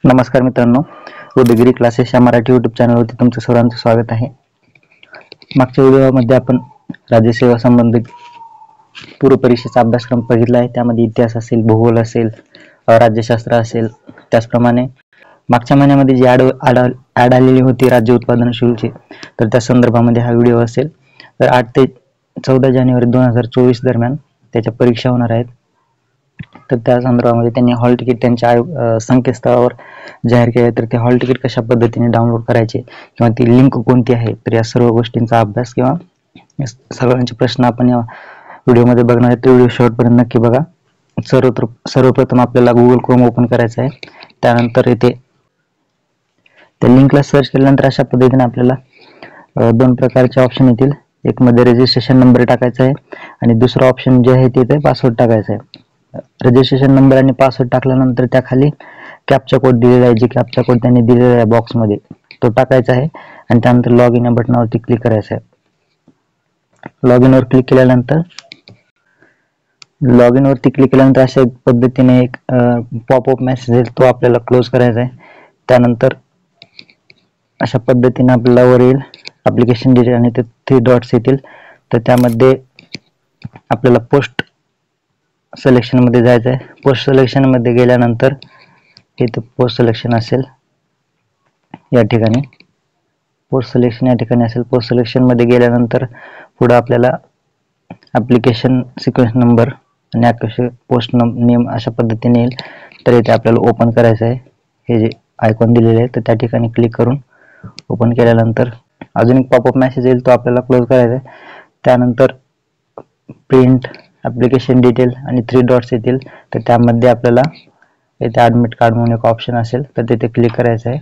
नमस्कार मित्रांनो, degree classes या मराठी यूट्यूब चॅनलवरती तुमचं सर्वांचं स्वागत आहे। मागच्या व्हिडिओमध्ये आपण राज्यसेवा संबंधित पूर्व परीक्षेचा अभ्यासक्रम बघितला आहे। त्यामध्ये इतिहास असेल, भूगोल असेल, राज्यशास्त्र असेल, त्याचप्रमाणे मागच्या महिन्यामध्ये जी ॲड आलेली होती राज्य उत्पादन शुल्कची, तर त्या संदर्भामध्ये हा व्हिडिओ असेल। तर 8 ते 14 जानेवारी 2024 दरम्यान त्याच्या परीक्षा होणार आहेत। तर त्या संदर्भामध्ये त्यांनी हॉल तिकीट त्यांच्या संकेतस्थळावर जाहीर केले। तर ते हॉल तिकीट कशा पद्धतीने डाउनलोड करायचे किंवा ती लिंक कोणती आहे, तर या सर्व गोष्टींचा अभ्यास किंवा सगळ्यांचे प्रश्न आपण या व्हिडिओमध्ये बघणार आहे। तर व्हिडिओ शेवटपर्यंत नक्की बघा। सर्वप्रथम आपल्याला गुगल क्रोम ओपन करायचं आहे। त्यानंतर इथे त्या लिंकला सर्च केल्यानंतर अशा पद्धतीने आपल्याला दोन प्रकारचे ऑप्शन येतील। एक मध्ये रजिस्ट्रेशन नंबर टाकायचा आहे आणि दुसरा ऑप्शन जे आहे तिथे पासवर्ड टाकायचा आहे। रजिस्ट्रेशन नंबर आणि पासवर्ड टाकल्यानंतर त्या खाली कॅप्चा कोड दिलेला आहे, जे कॅप्चा कोड त्यांनी दिलेला आहे बॉक्समध्ये, तो टाकायचा आहे आणि त्यानंतर लॉग इन या बटनावरती क्लिक करायचं आहे। लॉग इन वर क्लिक केल्यानंतर अशा पद्धतीने एक पॉपअप मेसेज येईल, तो आपल्याला क्लोज करायचा आहे। त्यानंतर अशा पद्धतीने आपल्याला वर येईल ऍप्लिकेशन डिटेल आणि ते 3 डॉट्स येतील। तर त्यामध्ये आपल्याला पोस्ट सिलेक्शन मध्ये जायचं आहे। पोस्ट सिलेक्शन मध्ये गेल्यानंतर इथे पोस्ट सिलेक्शन असेल, या ठिकाणी पोस्ट सिलेक्शन असेल। पोस्ट सिलेक्शन मध्ये गेल्यानंतर पुढे आपल्याला ऍप्लिकेशन सिक्वेन्स नंबर आणि पोस्ट नेम अशा पद्धतीने येईल। तर इथे आपल्याला ओपन करायचं आहे। हे जे आयकॉन दिलेले आहे तर त्या ठिकाणी क्लिक करून ओपन केल्यानंतर अजून एक पॉपअप मेसेज येईल, तो आपल्याला क्लोज करायचा आहे। त्यानंतर प्रिंट ऍप्लिकेशन डिटेल आणि 3 डॉट्स येतील। तर त्यामध्ये आपल्याला इथे ऍडमिट कार्ड म्हणून एक ऑप्शन असेल, तर तिथे क्लिक करायचं आहे।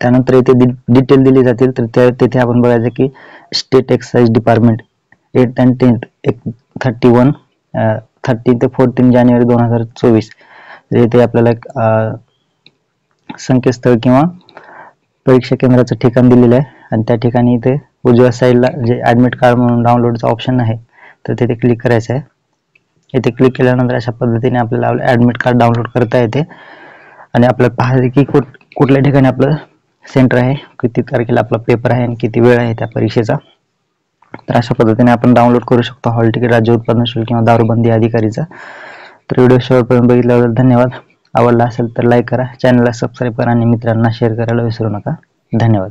त्यानंतर इथे डिटेल दिली जातील, तर तिथे आपण बघायचं की स्टेट एक्साइज डिपार्टमेंट 8 and 10 30 ते 14 जानेवारी 2024 इथे आपल्याला संकेतस्थळ किंवा परीक्षा केंद्राचं ठिकाण दिलेलं आहे आणि त्या ठिकाणी इथे उजव्या साईडला जे ऍडमिट कार्ड म्हणून डाउनलोडचा ऑप्शन आहे, तर तिथे क्लिक करायचं आहे। इथे क्लिक केल्यानंतर अशा पद्धतीने आपल्याला ऍडमिट कार्ड डाउनलोड करता येते आणि आपल्याला पाहायचे की कुठल्या ठिकाणी आपलं सेंटर आहे, किती तारखेला आपला पेपर आहे आणि किती वेळ आहे त्या परीक्षेचा। तर अशा पद्धतीने आपण डाउनलोड करू शकतो हॉल तिकीट राज्य उत्पादन शुल्क किंवा दारूबंदी अधिकारीचा। तर व्हिडिओ शेवटपर्यंत बघितल्याबद्दल धन्यवाद। आवडला असेल तर लाईक करा, चॅनलला सबस्क्राईब करा आणि मित्रांना शेअर करायला विसरू नका। धन्यवाद।